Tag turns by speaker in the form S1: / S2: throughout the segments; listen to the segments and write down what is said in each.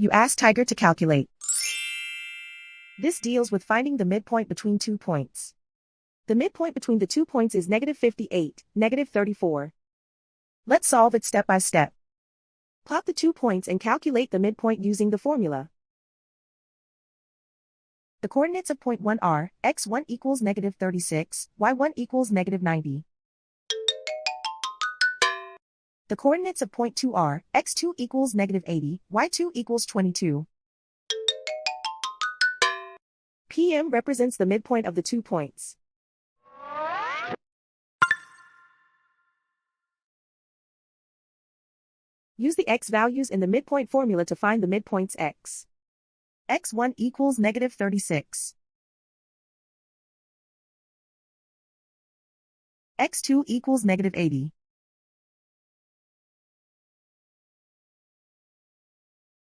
S1: You ask Tiger to calculate. This deals with finding the midpoint between 2 points. The midpoint between the 2 points is -58, -34. Let's solve it step by step. Plot the 2 points and calculate the midpoint using the formula. The coordinates of point 1 are, x1 equals -36, y1 equals -90. The coordinates of point 2 are, x2 equals -80, y2 equals 22. PM represents the midpoint of the 2 points. Use the x values in the midpoint formula to find the midpoints x. x1 equals -36. x2 equals -80.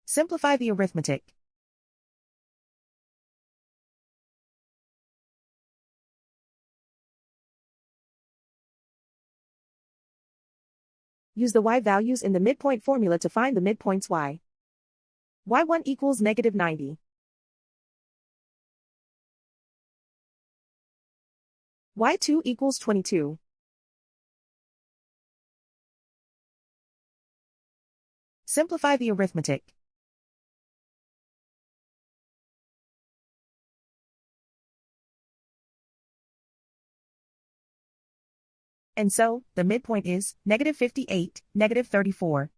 S1: Simplify the arithmetic. Use the y values in the midpoint formula to find the midpoints y. y1 equals -90. y2 equals 22. Simplify the arithmetic. And so, the midpoint is -58, -34.